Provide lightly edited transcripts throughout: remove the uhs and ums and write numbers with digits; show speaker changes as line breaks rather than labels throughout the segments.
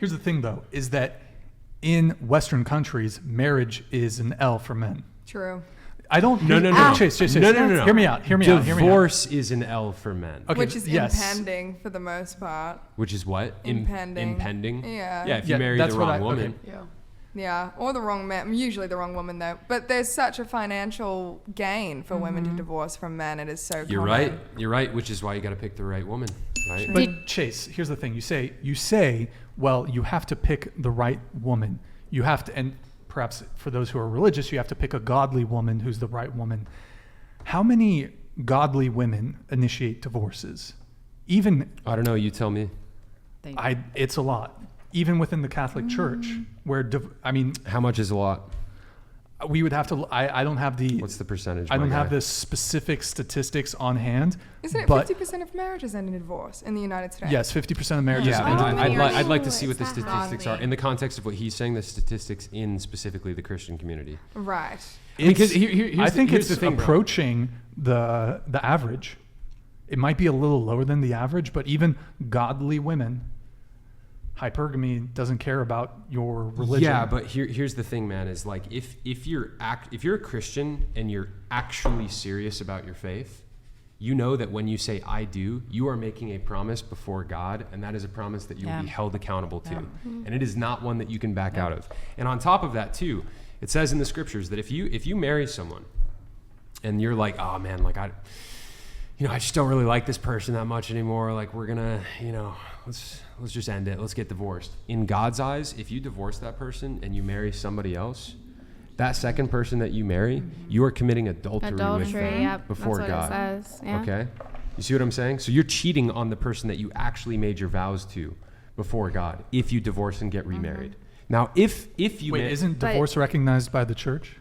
Here's the thing, though, is that in Western countries, marriage is an L for men.
True.
I don't.
No.
Chase.
No.
Hear me out.
Divorce is an L for men.
Okay,
Which is
yes.
impending for the most part.
Which is what?
Impending.
Impending?
Yeah.
Yeah, if you marry the wrong woman.
Okay.
Yeah, or the wrong man. Usually the wrong woman, though. But there's such a financial gain for women to divorce from men. It is so common.
You're right, which is why you got to pick the right woman, right?
But Chase, here's the thing. You say, well, you have to pick the right woman. You have to, and perhaps for those who are religious, you have to pick a godly woman who's the right woman. How many godly women initiate divorces? Even
I don't know. You tell me.
It's a lot. Even within the Catholic Church, where
How much is a lot?
we would have to. I don't have the.
What's the percentage?
I don't have the specific statistics on hand.
Isn't it
but
50% of marriages end in divorce in the United States?
Yes, 50% of marriages.
Yeah,
end
and
in
I'd like to see what the
It's not
statistics are
hardly.
in the context of what he's saying. The statistics in specifically the Christian community.
Right.
Because here's
I think
here's
it's
the thing, bro.
approaching the average. It might be a little lower than the average, but even godly women, hypergamy doesn't care about your religion.
Yeah, but here's the thing, man. Is like if you're a Christian and you're actually serious about your faith, you know that when you say "I do," you are making a promise before God, and that is a promise that you will be held accountable to, and it is not one that you can back out of. And on top of that, too, it says in the scriptures that if you marry someone, and you're like, oh man, like I just don't really like this person that much anymore. Like we're gonna, let's just end it. Let's get divorced. In God's eyes, if you divorce that person and you marry somebody else, that second person that you marry, you are committing adultery with them
Yep,
before
that's
God.
what it says. Yeah.
Okay? You see what I'm saying? So you're cheating on the person that you actually made your vows to before God if you divorce and get remarried. Now, if you
isn't divorce recognized by the church?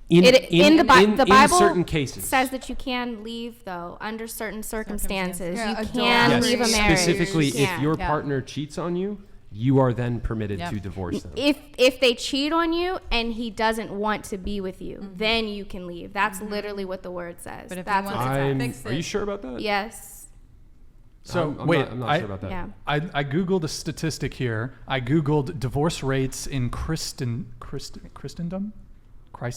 In the Bible
certain cases
says that you can leave though under certain circumstances.
Yeah,
you
adultery.
can leave a marriage.
Specifically,
You
if
can.
your partner cheats on you, you are then permitted to divorce them.
If they cheat on you and he doesn't want to be with you, then you can leave. That's literally what the word says.
But if
That's
he
what
wants
it
to
says.
fix
Are you sure about that?
Yes.
So
I'm not sure about that.
Yeah.
I Googled a statistic here. I Googled divorce rates in Christendom? I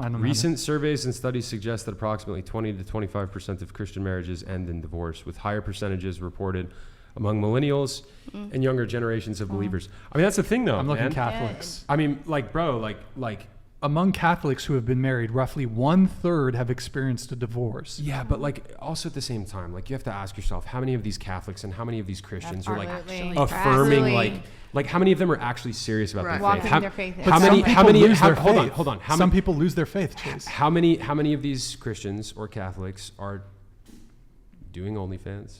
don't know.
Recent surveys and studies suggest that approximately 20 to 25% of Christian marriages end in divorce, with higher percentages reported among millennials and younger generations of believers. I mean, that's the thing, though.
I'm looking
man.
Catholics.
I mean, like, bro, like.
Among Catholics who have been married, roughly 1/3 have experienced a divorce.
Yeah, but like also at the same time, like you have to ask yourself, how many of these Catholics and how many of these Christians are like
Absolutely.
affirming,
Absolutely.
like how many of them are actually serious about their
Walking
faith?
their faith.
How many? Hold on.
Some people lose their faith, Chase.
How many of these Christians or Catholics are doing OnlyFans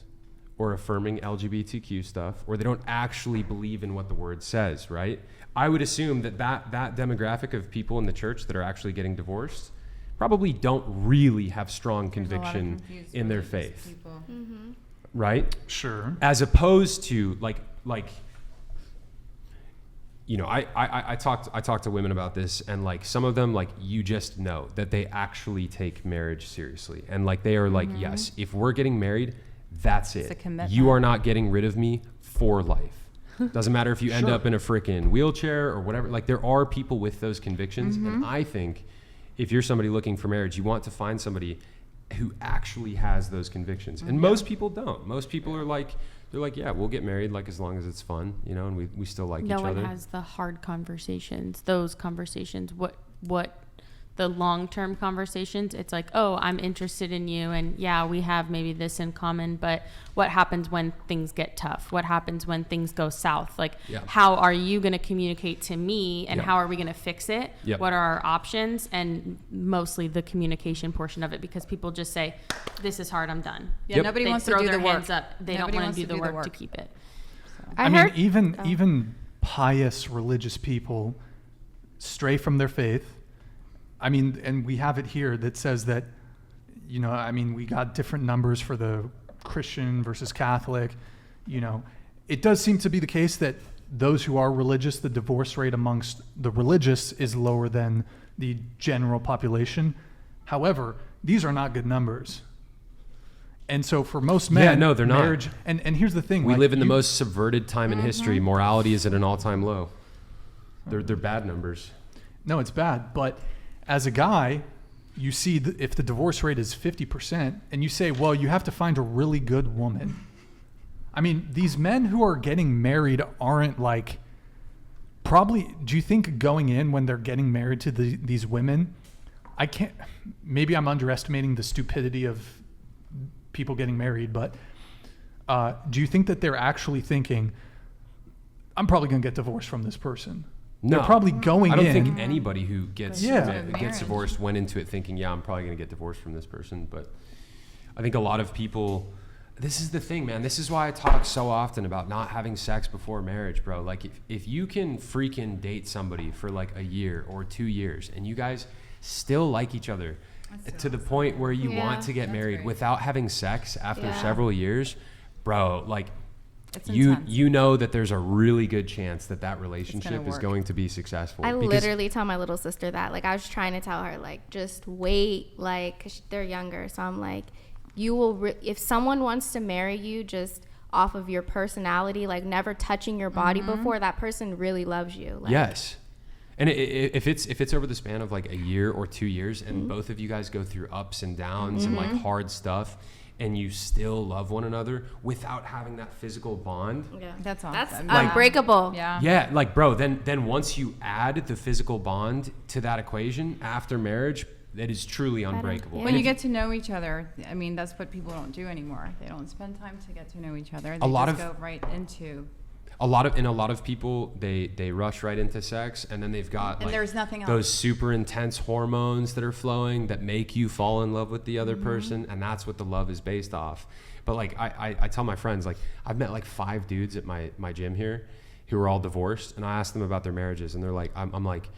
or affirming LGBTQ stuff, or they don't actually believe in what the word says, right? I would assume that demographic of people in the church that are actually getting divorced probably don't really have strong conviction in their faith, right?
Sure.
As opposed to like I talked to women about this, and like some of them, like you just know that they actually take marriage seriously, and like they are like, yes, if we're getting married, that's
It's a
it.
commitment.
You are not getting rid of me for life. Doesn't matter if you end up in a freaking wheelchair or whatever. Like there are people with those convictions, and I think if you're somebody looking for marriage, you want to find somebody who actually has those convictions. And most people don't. Most people are like, they're like, yeah, we'll get married, like as long as it's fun, and we still like each
No
other.
one has the hard conversations, those conversations. What the long-term conversations, it's like, oh, I'm interested in you, and yeah, we have maybe this in common, but what happens when things get tough? What happens when things go south? Like, how are you going to communicate to me, and how are we going to fix it? What are our options? And mostly the communication portion of it, because people just say, this is hard, I'm done.
Yeah, nobody
They
wants to
throw
do
their
the work.
hands up. They
Nobody
don't want
wants
to do the
the
work to keep it.
I mean, even pious religious people stray from their faith. I mean, and we have it here that says that, we got different numbers for the Christian versus Catholic. It does seem to be the case that those who are religious, the divorce rate amongst the religious is lower than the general population. However, these are not good numbers. And so for most men,
no, they're not.
marriage, and here's the thing.
We
like,
live in the most subverted time in history. Morality is at an all-time low. They're bad numbers.
No, it's bad. But as a guy, you see if the divorce rate is 50%, and you say, well, you have to find a really good woman. I mean, these men who are getting married aren't like, probably, do you think going in when they're getting married to these women, maybe I'm underestimating the stupidity of people getting married, but do you think that they're actually thinking, I'm probably going to get divorced from this person?
No.
They're probably going in.
I don't think anybody who gets
Marriage.
divorced went into it thinking, yeah, I'm probably going to get divorced from this person. But I think a lot of people, this is the thing, man. This is why I talk so often about not having sex before marriage, bro. Like if you can freaking date somebody for like a year or 2 years and you guys still like each other to the point where you want to get married without having sex after several years, bro, like
It's
you
intense.
you know that there's a really good chance that relationship is
work.
going to be successful.
I
because
literally tell my little sister that. Like, I was trying to tell her, like, just wait, like, 'cause they're younger. So I'm like, you will, if someone wants to marry you just off of your personality, like never touching your body before, that person really loves you. Like,
yes. And if it's over the span of like a year or 2 years and both of you guys go through ups and downs and like hard stuff and you still love one another without having that physical bond.
Yeah.
That's awesome.
That's
Like-
unbreakable.
Yeah.
Yeah, like bro, then once you add the physical bond to that equation after marriage, that is truly unbreakable.
Yeah.
When
And
you
if-
get to know each other, I mean, that's what people don't do anymore. They don't spend time to get to know each other. They
lot
just
of-
go right into.
a lot of people they rush right into sex and then they've got
And
like
there's nothing else.
those super intense hormones that are flowing that make you fall in love with the other person, and that's what the love is based off. But like I tell my friends, like I've met like 5 dudes at my gym here who are all divorced, and I ask them about their marriages and they're like, I'm like,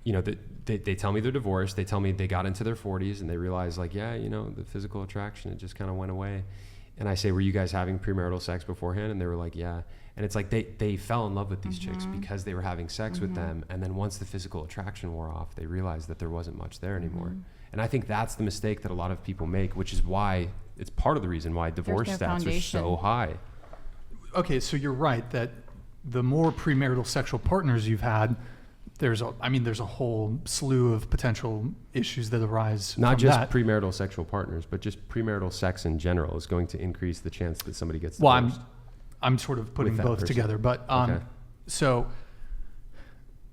you know, they tell me they're divorced, they tell me they got into their 40s and they realize like, yeah, you know, the physical attraction, it just kind of went away. And I say, were you guys having premarital sex beforehand? And they were like, yeah. And it's like they fell in love with these chicks because they were having sex with them. And then once the physical attraction wore off, they realized that there wasn't much there anymore. And I think that's the mistake that a lot of people make, which is why it's part of the reason why divorce
no
stats are
foundation.
so high.
Okay, so you're right that the more premarital sexual partners you've had, there's a whole slew of potential issues that arise
Not
from
just
that.
premarital sexual partners, but just premarital sex in general is going to increase the chance that somebody gets
Well,
divorced.
I'm sort of putting
With that
both
person.
together, but
Okay.
so,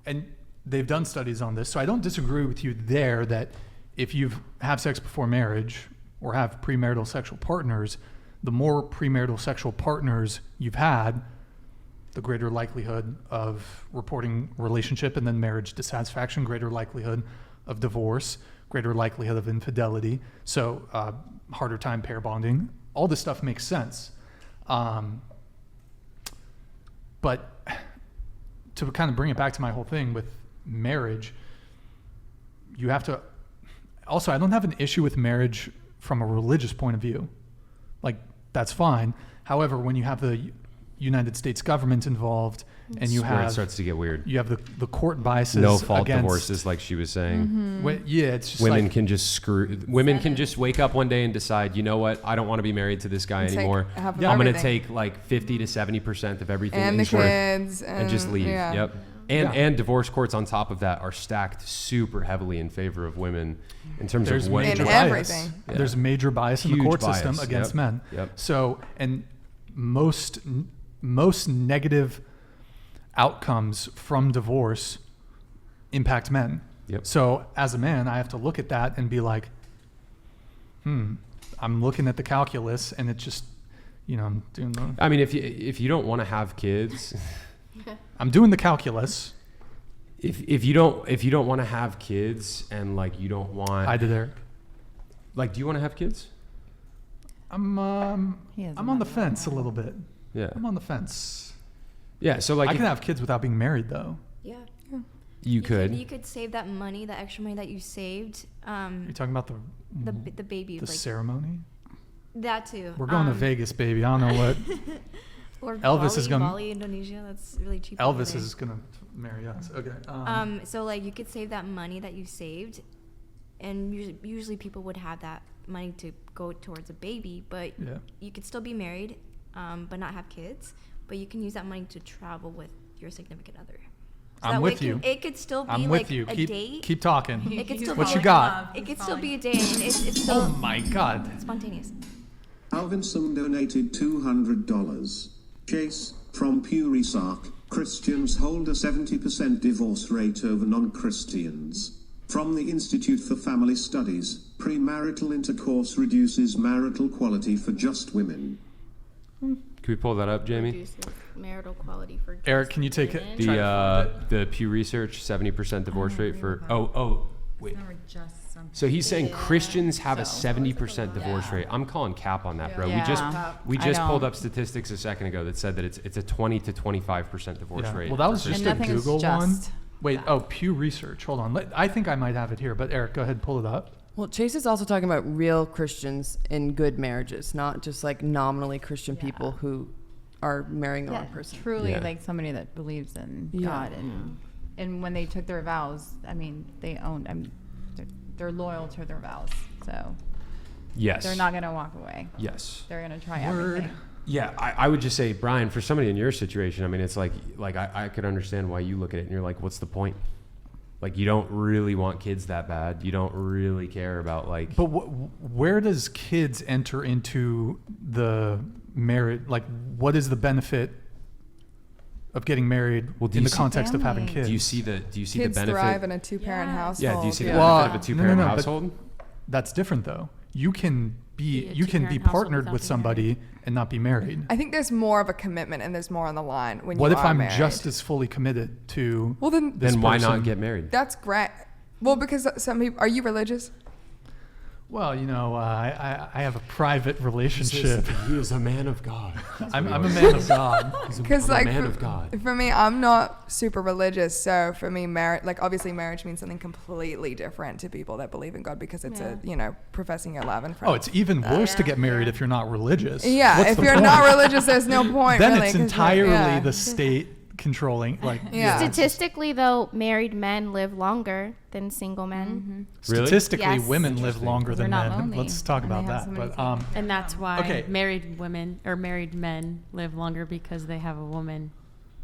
and they've done studies on this, so I don't disagree with you there that if you have sex before marriage or have premarital sexual partners, the more premarital sexual partners you've had, the greater likelihood of reporting relationship and then marriage dissatisfaction, greater likelihood of divorce, greater likelihood of infidelity, so harder time pair bonding. All this stuff makes sense. But to kind of bring it back to my whole thing with marriage, you have to, also I don't have an issue with marriage from a religious point of view. Like, that's fine. However, when you have the United States government involved and you
That's where it
have
starts to get weird.
you have the court biases
No fault
against,
divorces, like she was saying.
Yeah, it's just
Women
like,
can just can just wake up one day and decide, you know what, I don't want to be married to this guy
Take
anymore.
half of
Yeah,
I'm going to
everything.
take like 50 to 70% of everything
and
that
the
he's worth
kids
and just leave.
yeah.
Yep. And divorce courts on top of that are stacked super heavily in favor of women in terms
there's
of what
major
In
bias.
everything.
Yeah.
There's major bias in the
Huge
court
bias.
system against
Yep.
men.
Yep.
So, and most negative outcomes from divorce impact men.
Yep.
So as a man, I have to look at that and be like, I'm looking at the calculus and it's just, I'm doing the,
I mean, if you don't want to have kids,
I'm doing the calculus.
if you don't want to have kids and like you don't want,
Hi to there.
like, do you want to have kids?
I'm on the fence a little bit.
Yeah.
I'm on the fence.
Yeah. So like,
I
if
can have kids without being married though.
Yeah.
you could.
You could save that money, the extra money that you saved.
You're talking about
The baby,
the
like
ceremony?
that too.
We're going to Vegas, baby. I don't know what.
Or
Elvis is gonna-
Bali, Indonesia. That's really cheap. over
Elvis
there.
is going to marry us. Okay.
So like you could save that money that you saved, and usually people would have that money to go towards a baby, but you could still be married, but not have kids. But you can use that money to travel with your significant other. So
I'm with you.
It could still be
I'm
like
with you.
a date.
Keep talking.
It could still
What
be
you
like
got?
It could still be a date, and it's still
Oh my God.
spontaneous.
Alvinson donated $200. Chase, from Pew Research, Christians hold a 70% divorce rate over non-Christians. From the Institute for Family Studies, premarital intercourse reduces marital quality for just women.
Can we pull that up, Jamie?
Reduces marital quality for
Eric,
just
can you take it?
women.
Try to find
The Pew Research 70% divorce rate for wait.
Never just something.
So he's saying Christians have a 70% divorce rate. I'm calling cap on that, bro.
Yeah.
We
I
just pulled
don't.
up statistics a second ago that said that it's a 20 to 25% divorce
Yeah.
rate.
Well, that was
for
just
And
a
nothing is
Google one.
just
Wait, Pew Research. Hold on. I think I might have it here, but Eric, go ahead and pull it up.
Well, Chase is also talking about real Christians in good marriages, not just like nominally Christian people who are marrying the wrong person.
Truly,
Yeah.
like somebody that believes in
Yeah.
God, and when they took their vows, I mean, they owned. They're loyal to their vows, so
Yes.
they're not gonna walk away.
Yes.
They're gonna try
Word.
everything.
Yeah, I would just say, Brian, for somebody in your situation, I mean, it's like I could understand why you look at it and you're like, what's the point? Like, you don't really want kids that bad. You don't really care about like.
But where does kids enter into the marriage? Like, what is the benefit of getting married
Well, do
in
you
the
see-
context of having
Family.
kids?
Do you see the
Kids
benefit?
thrive in a two-parent
Yes.
household.
Yeah, do you see the
Well,
benefit of a two-parent
no, but
household?
That's different though. You can
Be a
be
two-parent household
partnered
without
with
being
somebody and not be married.
I think there's more of a commitment and there's more on the line when
What
you
if
are
I'm
married.
just as fully committed to
Well, then
this
Then why
person?
not get married?
that's great. Well, because some people, are you religious?
Well, I have a private relationship.
He is a man of God.
I'm a man of God.
Because
I'm a
like
man of God.
for me, I'm not super religious, so for me, obviously marriage means something completely different to people that believe in God because it's professing your love and
Oh, it's even worse to get married if you're not religious.
yeah.
What's
If
the
you're
point?
not religious, there's no point.
Then
really,
it's
'cause
entirely the state controlling. Like,
Yeah.
Statistically, though, married men live longer than single men.
Really?
statistically,
Yes.
women live longer
They're
than
not
men.
lonely,
Let's talk
and they
about
have
that.
so many
But
kids.
And that's why
Okay.
married women or married men live longer because they have a woman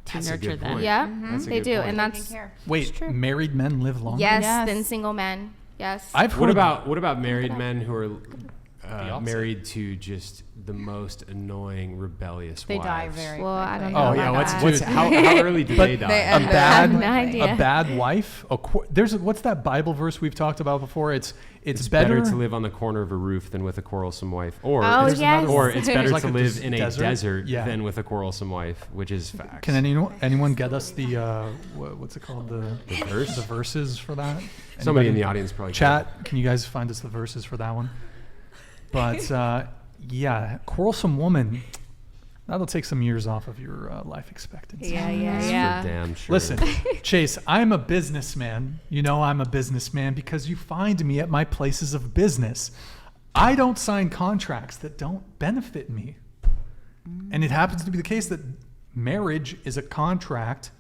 to
That's a
nurture
good
them.
point.
Yeah,
That's a
they
good
do,
point.
and
Taking
that's
care.
wait,
true.
married men live longer?
yes,
Yes.
than single men. Yes.
I've heard
What about married men who are
opposite.
married to just the most annoying, rebellious
They die
wives?
very
Well, I
quickly.
don't know
Oh,
about
yeah,
that.
How early do
But
they die?
they
a
end
I
bad
have no idea.
a bad wife. What's that Bible verse we've talked about before? It's
It's better to live on the corner of a roof than with a quarrelsome wife. Or
Oh,
There's another
yes.
one.
or it's better
Like
to
a
live in a
desert?
desert
Yeah.
than with a quarrelsome wife, which is facts.
Can anyone get us the what's it called, the
verse?
the verses for that?
Somebody in
Anybody?
the audience probably
Chat, can you guys find us the verses for that one? But yeah, quarrelsome woman, that'll take some years off of your life expectancy.
Yeah,
can.
yeah,
That's
yeah.
for damn sure.
Listen, Chase, I'm a businessman. You know I'm a businessman because you find me at my places of business. I don't sign contracts that don't benefit me. And it happens to be the case that marriage is a contract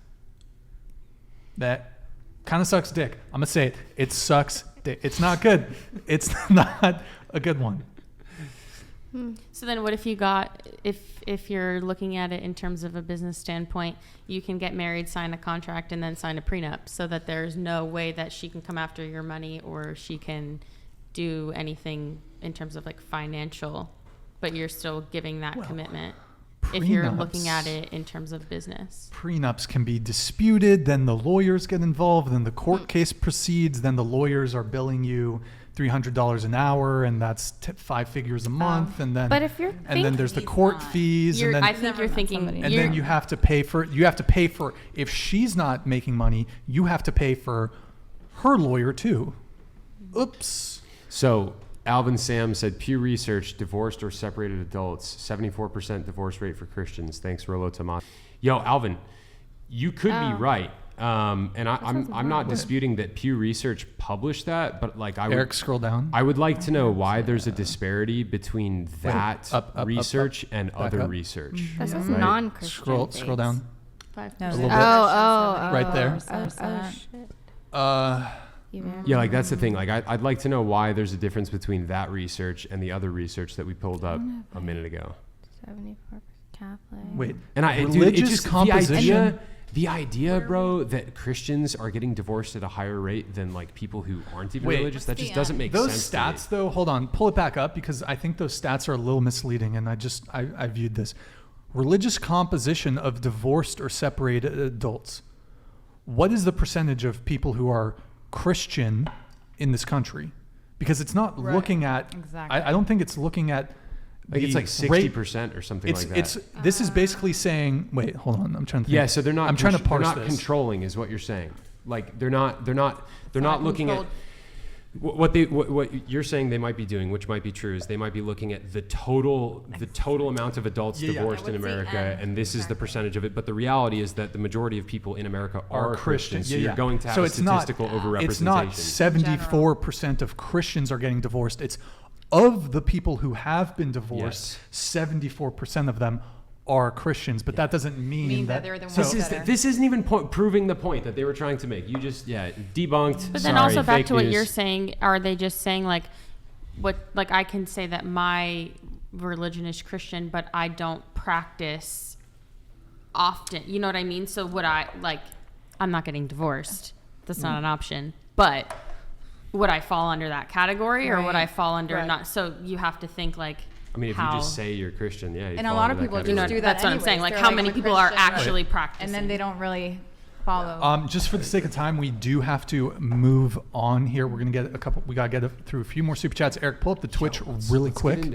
that kind of sucks dick. I'm going to say it. It sucks dick. It's not good. It's not a good one.
So then what if if you're looking at it in terms of a business standpoint, you can get married, sign a contract, and then sign a prenup so that there's no way that she can come after your money or she can do anything in terms of like financial, but you're still giving that commitment if you're looking at it in terms of business.
Prenups can be disputed, then the lawyers get involved, then the court case proceeds, then the lawyers are billing you $300 an hour, and that's 5 figures a month, and then
But if you're
and then there's the court fees, and
I
then
think you're thinking,
somebody.
and
you're-
then you have to pay for if she's not making money, you have to pay for her lawyer too. Oops.
So Alvin Sam said Pew Research, divorced or separated adults, 74% divorce rate for Christians. Thanks, Rolo Tomas. Yo, Alvin, you could be right. And I'm not disputing that Pew Research published that, but like
Eric, scroll down.
I would like to know why there's a disparity between that
up,
research and
Back
other
up.
research.
This is
Right.
non-Christian.
Scroll down.
5%.
No,
little
that's
bit.
Oh,
Right there.
oh, shit. even.
Yeah, like that's the thing. Like I'd like to know why there's a difference between that research and the other research that we pulled up a minute ago.
74% Catholic.
Wait,
And dude, it
religious
just
composition.
the idea, bro, that Christians are getting divorced at a higher rate than like people who aren't even
Wait,
religious, that just doesn't make
those
sense.
stats, though, hold on, pull it back up because I think those stats are a little misleading, and I viewed this. Religious composition of divorced or separated adults. What is the percentage of people who are Christian in this country? Because it's not looking at.
Exactly.
I don't think it's looking at.
Like it's like 60% or something like that.
This is basically saying. Wait, hold on. I'm trying to think.
Yeah, so they're not.
I'm trying to parse
They're not
this.
controlling, is what you're saying. Like they're not looking at.
controlled.
What you're saying they might be doing, which might be true, is they might be looking at the total amount of adults divorced in
What's the
America,
end?
and this is the percentage of it. But the reality is that the majority of people in America are Christians. So you're going to have a statistical overrepresentation.
It's not 74% of Christians are getting divorced. It's of the people who have been divorced, 74% of them are Christians, but that doesn't mean that
they're the
So
ones that are.
this isn't even proving the point that they were trying to make. You just debunked.
But then
Sorry,
also back
fake
to what
news.
you're saying, are they just saying like I can say that my religion is Christian, but I don't practice often. You know what I mean? So would I I'm not getting divorced. That's not an option. But would I fall under that category or would I fall under not? So you have to think like,
I mean, if
how,
you just say you're Christian, you
And a
fall
lot
under
of
that
people
category.
just do that.
that's what I'm saying.
anyways.
Like
They're
how many
I'm a
people are
Christian,
actually practicing?
and then they don't really follow.
Just for the sake of time, we do have to move on here. We're gonna get we gotta get through a few more super chats. Eric, pull up the Twitch really
Let's get
quick.
into